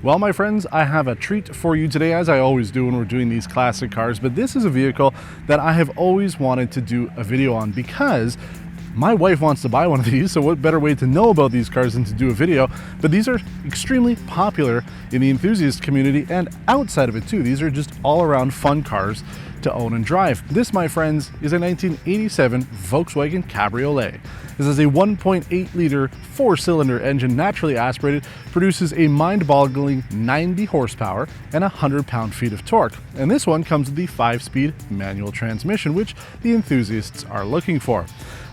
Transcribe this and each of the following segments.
Well, my friends, I have a treat for you today, as I always do when we're doing these classic cars, but this is a vehicle that I have always wanted to do a video on because my wife wants to buy one of these, so what better way to know about these cars than to do a video? But these are extremely popular in the enthusiast community and outside of it too. These are just all-around fun cars to own and drive. This, my friends, is a 1987 Volkswagen Cabriolet. This is a 1.8 liter four-cylinder engine, naturally aspirated, produces a mind-boggling 90 horsepower and 100 pound-feet of torque. And this one comes with the 5-speed manual transmission, which the enthusiasts are looking for.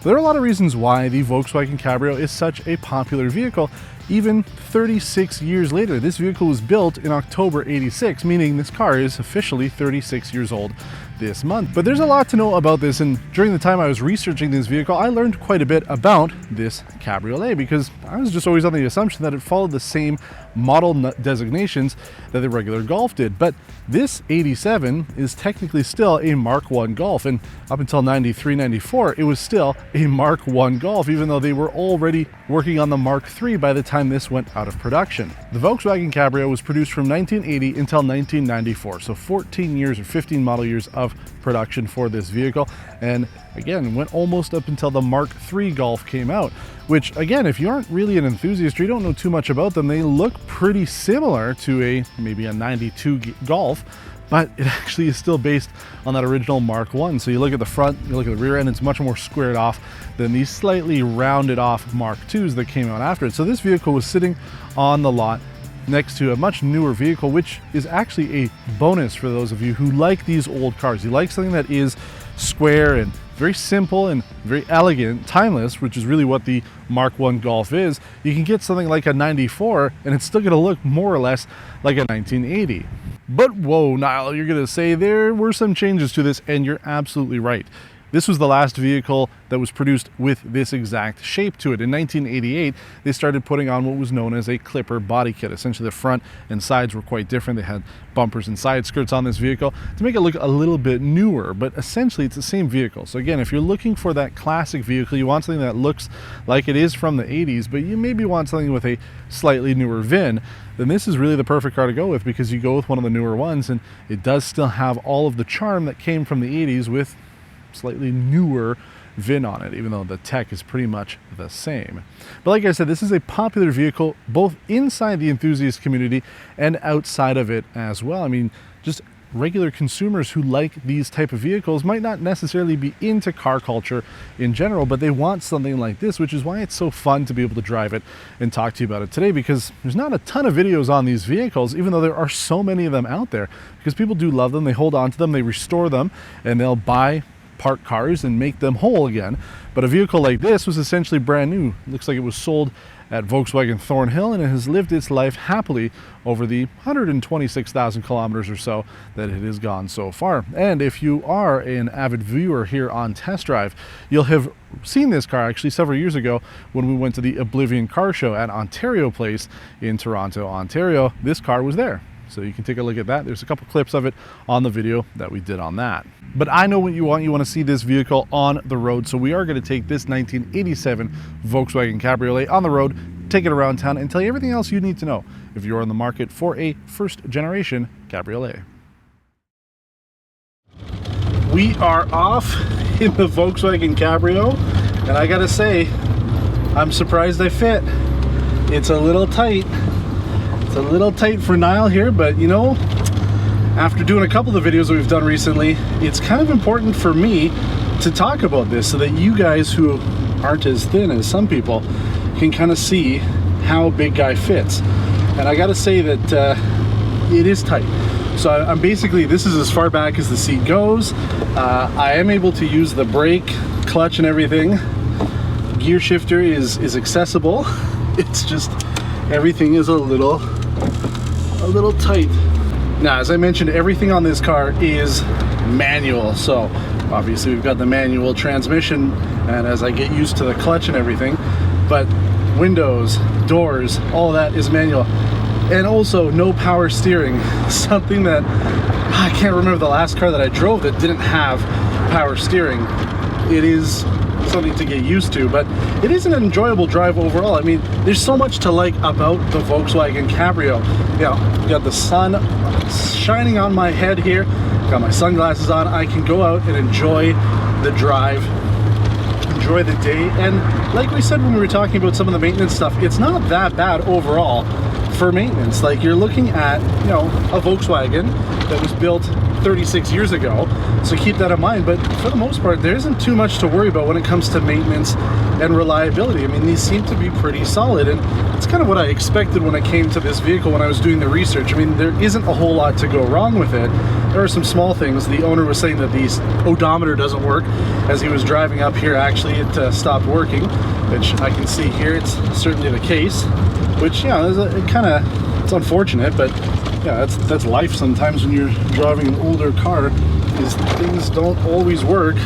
There are a lot of reasons why the Volkswagen Cabrio is such a popular vehicle. Even 36 years later, this vehicle was built in October '86, meaning this car is officially 36 years old this month. But there's a lot to know about this, and during the time I was researching this vehicle, I learned quite a bit about this Cabriolet because I was just always on the assumption that it followed the same model designations that the regular Golf did. But this 87 is technically still a Mk1 Golf, and up until 93, 94, it was still a Mk1 Golf, even though they were already working on the Mark III by the time this went out of production. The Volkswagen Cabrio was produced from 1980 until 1994, so 14 years or 15 model years of production for this vehicle, and again went almost up until the Mark III Golf came out, which again, if you aren't really an enthusiast or you don't know too much about them, they look pretty similar to maybe a 92 Golf, but it actually is still based on that original Mark I. So you look at the front, you look at the rear end, it's much more squared off than these slightly rounded off Mark IIs that came out after it. So this vehicle was sitting on the lot next to a much newer vehicle, which is actually a bonus for those of you who like these old cars. You like something that is square and very simple and very elegant, timeless, which is really what the Mark I Golf is. You can get something like a 94 and it's still going to look more or less like a 1980. But whoa, Niall, you're going to say there were some changes to this, and you're absolutely right. This was the last vehicle that was produced with this exact shape to it. In 1988, they started putting on what was known as a clipper body kit. Essentially, the front and sides were quite different. They had bumpers and side skirts on this vehicle to make it look a little bit newer, but essentially it's the same vehicle. So again, if you're looking for that classic vehicle, you want something that looks like it is from the 80s, but you maybe want something with a slightly newer VIN, then this is really the perfect car to go with, because you go with one of the newer ones and it does still have all of the charm that came from the 80s with slightly newer VIN on it, even though the tech is pretty much the same. But like I said, this is a popular vehicle both inside the enthusiast community and outside of it as well. I mean, just regular consumers who like these type of vehicles might not necessarily be into car culture in general, but they want something like this, which is why it's so fun to be able to drive it and talk to you about it today, because there's not a ton of videos on these vehicles, even though there are so many of them out there, because people do love them, they hold on to them, they restore them, and they'll buy parked cars and make them whole again. But a vehicle like this was essentially brand new. It looks like it was sold at Volkswagen Thornhill, and it has lived its life happily over the 126,000 kilometers or so that it has gone so far. And if you are an avid viewer here on Test Drive, you'll have seen this car actually several years ago when we went to the Oblivion car show at Ontario Place in Toronto, Ontario. This car was there. So you can take a look at that. There's a couple clips of it on the video that we did on that. But I know what you want. You want to see this vehicle on the road. So we are going to take this 1987 Volkswagen Cabriolet on the road, take it around town, and tell you everything else you need to know if you're on the market for a first generation Cabriolet. We are off in the Volkswagen Cabrio, and I gotta say, I'm surprised I fit. It's a little tight. It's a little tight for Niall here, but you know, after doing a couple of videos that we've done recently, it's kind of important for me to talk about this so that you guys who aren't as thin as some people can kind of see how big guy fits. And I gotta say that it is tight. So I'm basically, this is as far back as the seat goes. I am able to use the brake, clutch and everything. Gear shifter is accessible. It's just, everything is a little tight. Now, as I mentioned, everything on this car is manual. So obviously we've got the manual transmission, and as I get used to the clutch and everything, but windows, doors, all that is manual. And also no power steering, something that I can't remember the last car that I drove that didn't have power steering. It is something to get used to, but it is an enjoyable drive overall. I mean, there's so much to like about the Volkswagen Cabrio. You know, you got the sun shining on my head here, got my sunglasses on. I can go out and enjoy the drive, enjoy the day, and like we said when we were talking about some of the maintenance stuff, it's not that bad overall for maintenance. Like, you're looking at, you know, a Volkswagen that was built 36 years ago, so keep that in mind. But for the most part, there isn't too much to worry about when it comes to maintenance and reliability. I mean, these seem to be pretty solid, and it's kind of what I expected when I came to this vehicle when I was doing the research. I mean, there isn't a whole lot to go wrong with it. There are some small things. The owner was saying that the odometer doesn't work. As he was driving up here, actually it stopped working, which I can see here. It's certainly the case, which, yeah, it's unfortunate, but yeah, that's life sometimes when you're driving an older car, is things don't always work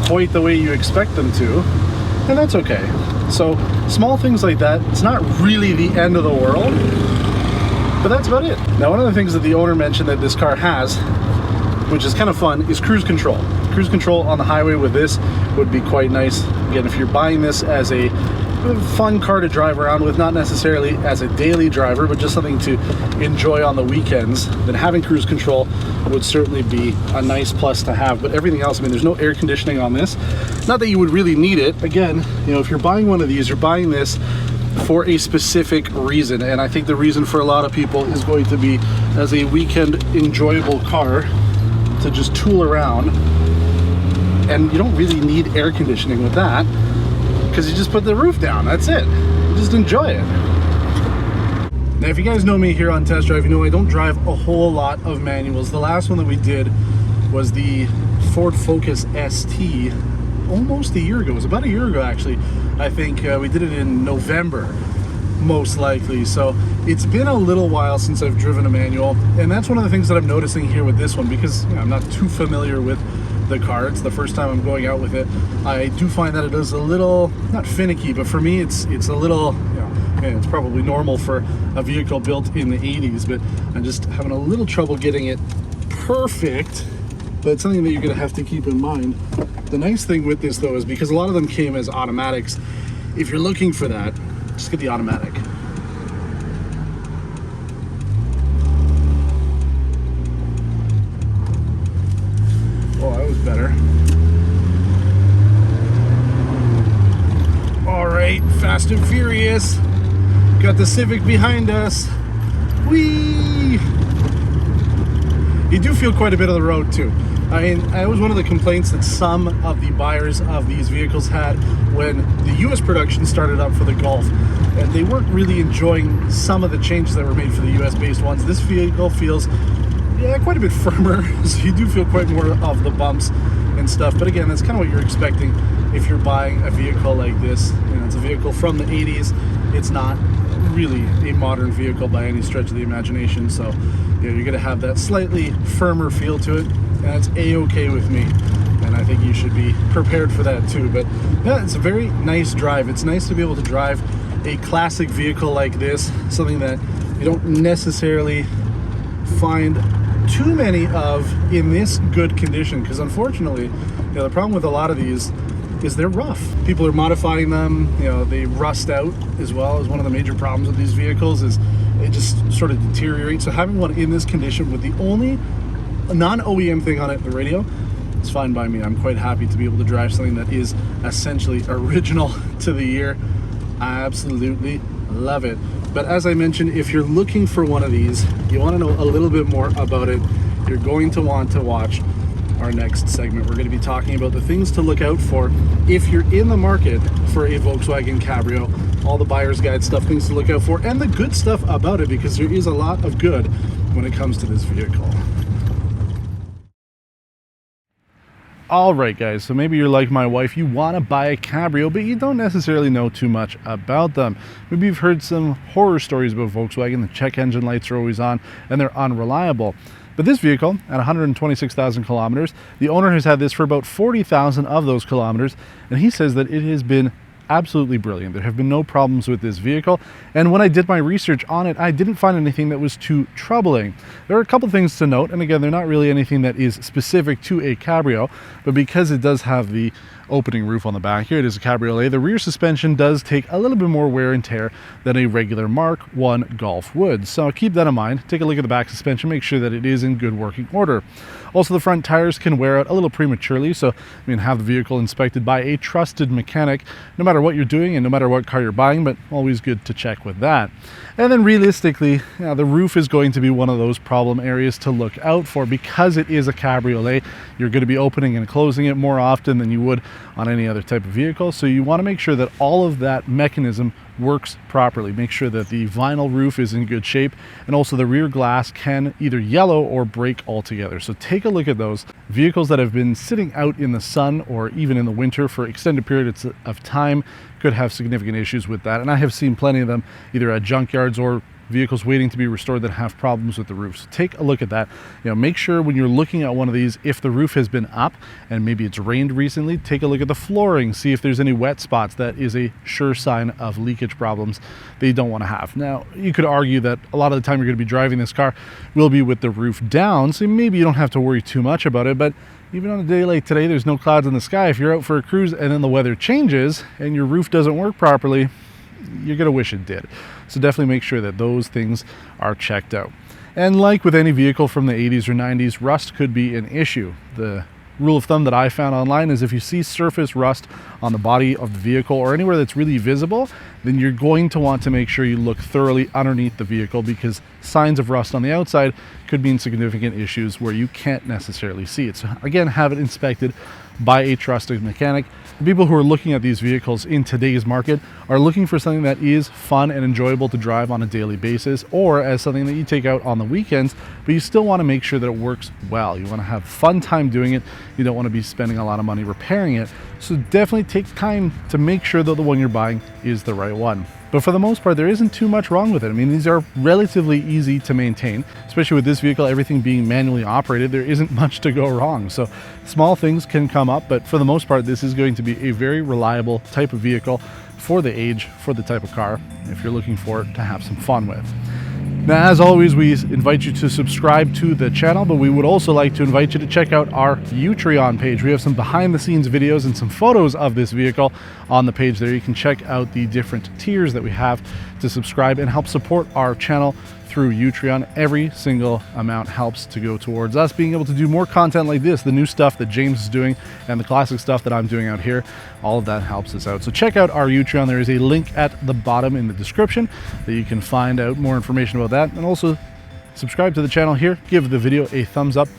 quite the way you expect them to, and that's okay. So small things like that, it's not really the end of the world, but that's about it. Now, one of the things that the owner mentioned that this car has, which is kind of fun, is cruise control. Cruise control on the highway with this would be quite nice. Again, if you're buying this as a fun car to drive around with, not necessarily as a daily driver, but just something to enjoy on the weekends, then having cruise control would certainly be a nice plus to have. But everything else, I mean, there's no air conditioning on this. Not that you would really need it. Again, you know, if you're buying one of these, you're buying this for a specific reason, and I think the reason for a lot of people is going to be as a weekend enjoyable car to just tool around, and you don't really need air conditioning with that, because you just put the roof down, that's it. You just enjoy it. Now, if you guys know me here on Test Drive, you know I don't drive a whole lot of manuals. The last one that we did was the Ford Focus ST almost a year ago. It was about a year ago, actually. I think we did it in November, most likely. So it's been a little while since I've driven a manual, and that's one of the things that I'm noticing here with this one, because, you know, I'm not too familiar with the car. It's the first time I'm going out with it. I do find that it is a little, not finicky, but for me it's a little, you know, and it's probably normal for a vehicle built in the 80s, but I'm just having a little trouble getting it perfect. But it's something that you're going to have to keep in mind. The nice thing with this, though, is because a lot of them came as automatics, if you're looking for that, just get the automatic. Oh, that was better. All right, Fast and Furious. Got the Civic behind us. Whee! You do feel quite a bit of the road, too. I mean, that was one of the complaints that some of the buyers of these vehicles had when the US production started up for the Golf, and they weren't really enjoying some of the changes that were made for the US based ones. This vehicle feels, yeah, quite a bit firmer, so you do feel quite more of the bumps and stuff. But again, that's kind of what you're expecting if you're buying a vehicle like this. You know, it's a vehicle from the 80s. It's not really a modern vehicle by any stretch of the imagination, so you know, you're going to have that slightly firmer feel to it, and that's a-okay with me, and I think you should be prepared for that too. But yeah, it's a very nice drive. It's nice to be able to drive a classic vehicle like this, something that you don't necessarily find too many of in this good condition, because unfortunately, you know, the problem with a lot of these is they're rough. People are modifying them, you know, they rust out as well. As one of the major problems with these vehicles is it just sort of deteriorates. So having one in this condition with the only non-OEM thing on it, the radio, it's fine by me. I'm quite happy to be able to drive something that is essentially original to the year. I absolutely love it. But as I mentioned, if you're looking for one of these, you want to know a little bit more about it, you're going to want to watch our next segment. We're going to be talking about the things to look out for if you're in the market for a Volkswagen Cabrio, all the buyer's guide stuff, things to look out for, and the good stuff about it, because there is a lot of good when it comes to this vehicle. All right, guys, so maybe you're like my wife, you want to buy a Cabrio, but you don't necessarily know too much about them. Maybe you've heard some horror stories about Volkswagen. The check engine lights are always on and they're unreliable. But this vehicle, at 126,000 kilometers, the owner has had this for about 40,000 of those kilometers, and he says that it has been absolutely brilliant. There have been no problems with this vehicle, and when I did my research on it, I didn't find anything that was too troubling. There are a couple things to note, and again, they're not really anything that is specific to a Cabrio, but because it does have the opening roof on the back here. It is a Cabriolet. The rear suspension does take a little bit more wear and tear than a regular Mk1 Golf would. So keep that in mind. Take a look at the back suspension, make sure that it is in good working order. Also, the front tires can wear out a little prematurely, so have the vehicle inspected by a trusted mechanic, no matter what you're doing and no matter what car you're buying, but always good to check with that. And then realistically, the roof is going to be one of those problem areas to look out for because it is a Cabriolet. You're going to be opening and closing it more often than you would on any other type of vehicle, so you want to make sure that all of that mechanism works properly. Make sure that the vinyl roof is in good shape, and also the rear glass can either yellow or break altogether. So take a look at those. Vehicles that have been sitting out in the sun or even in the winter for extended periods of time could have significant issues with that, and I have seen plenty of them either at junkyards or vehicles waiting to be restored that have problems with the roof. So take a look at that. Make sure when you're looking at one of these, if the roof has been up and maybe it's rained recently, take a look at the flooring, see if there's any wet spots. That is a sure sign of leakage problems that you don't want to have. Now, you could argue that a lot of the time you're going to be driving this car will be with the roof down, so maybe you don't have to worry too much about it, but even on a day like today, there's no clouds in the sky. If you're out for a cruise and then the weather changes and your roof doesn't work properly, you're going to wish it did. So definitely make sure that those things are checked out. And like with any vehicle from the 80s or 90s, rust could be an issue. The rule of thumb that I found online is if you see surface rust on the body of the vehicle or anywhere that's really visible, then you're going to want to make sure you look thoroughly underneath the vehicle, because signs of rust on the outside could mean significant issues where you can't necessarily see it. So again, have it inspected by a trusted mechanic. The people who are looking at these vehicles in today's market are looking for something that is fun and enjoyable to drive on a daily basis, or as something that you take out on the weekends, but you still want to make sure that it works well. You want to have fun time doing it. You don't want to be spending a lot of money repairing it. So definitely take time to make sure that the one you're buying is the right one. But for the most part, there isn't too much wrong with it. These are relatively easy to maintain, especially with this vehicle, everything being manually operated. There isn't much to go wrong. So small things can come up, but for the most part, this is going to be a very reliable type of vehicle for the age, for the type of car, if you're looking for it to have some fun with. Now, as always, we invite you to subscribe to the channel, but we would also like to invite you to check out our Utreon page. We have some behind-the-scenes videos and some photos of this vehicle on the page there. You can check out the different tiers that we have to subscribe and help support our channel through Utreon. Every single amount helps to go towards us being able to do more content like this, the new stuff that James is doing and the classic stuff that I'm doing out here. All of that helps us out. So check out our Utreon. There is a link at the bottom in the description that you can find out more information about that, and also subscribe to the channel here, give the video a thumbs up,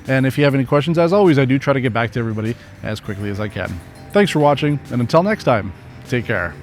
and if you have any questions, as always, I do try to get back to everybody as quickly as I can. Thanks for watching, and until next time, take care.